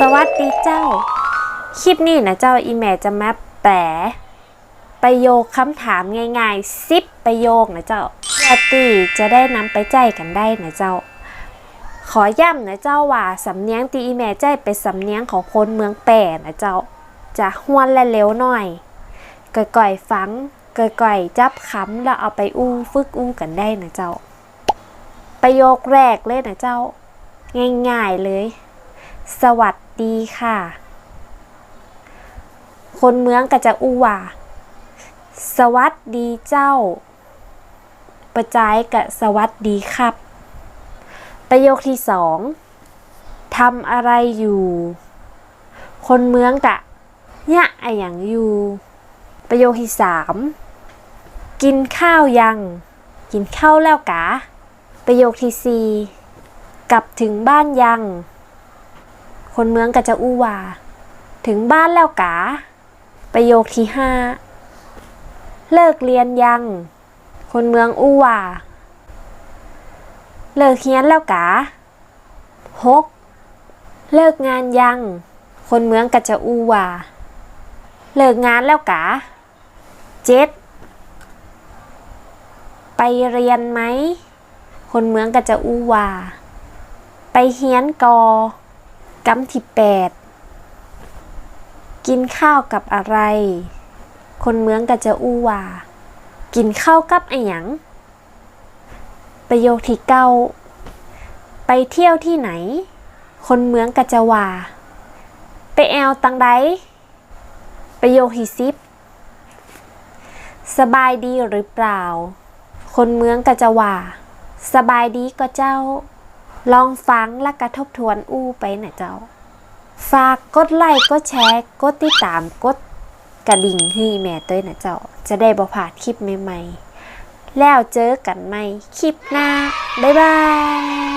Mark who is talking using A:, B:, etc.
A: สวัสดีเจ้าคลิปนี้นะเจ้าอีแม่จะมาแปลประโยคคำถามง่ายๆ10ประโยคนะเจ้าเพื่อที่จะได้นำไปใจกันได้นะเจ้าขอย้ำนะเจ้าว่าสำเนียงที่อีแม่ใจเป็นสำเนียงของคนเมืองแปรนะเจ้าจะห้วนและเร็วหน่อยก่อยๆฟังก่อยๆจับคำแล้วเอาไปฝึกกันได้นะเจ้าประโยคแรกเลยนะเจ้าง่ายๆเลยสวัสดีค่ะคนเมืองก็จะว่าสวัสดีเจ้าประจายกับสวัสดีครับประโยคที่สองทำอะไรอยู่คนเมืองกะเนี่ยไออย่างอยู่ประโยคที่สามกินข้าวยังกินข้าวแล้วกะประโยคที่สี่กลับถึงบ้านยังคนเมืองก็จะว่าถึงบ้านแล้วกะประโยคที่ห้าเลิกเรียนยังคนเมืองว่าเลิกเรียนแล้วกะ6เลิกงานยังคนเมืองก็จะว่าเลิกงานแล้วกะ7ไปเรียนไหมคนเมืองก็จะว่าไปเรียนกำที่8กินข้าวกับอะไรคนเมืองก็จะว่ากินข้าวกับไอหยังประโยคที่9ไปเที่ยวที่ไหนคนเมืองก็จะว่าไปแอวตังใดประโยคที่10สบายดีหรือเปล่าคนเมืองก็จะว่าสบายดีก็เจ้าลองฟังและกระทบทวนไปนะเจ้าฝากกดไลค์กดแชร์กดติดตามกดกระดิ่งให้แม่ต้วยนะเจ้าจะได้บ่พลาดคลิปใหม่ๆแล้วเจอกันใหม่คลิปหน้าบ๊ายบาย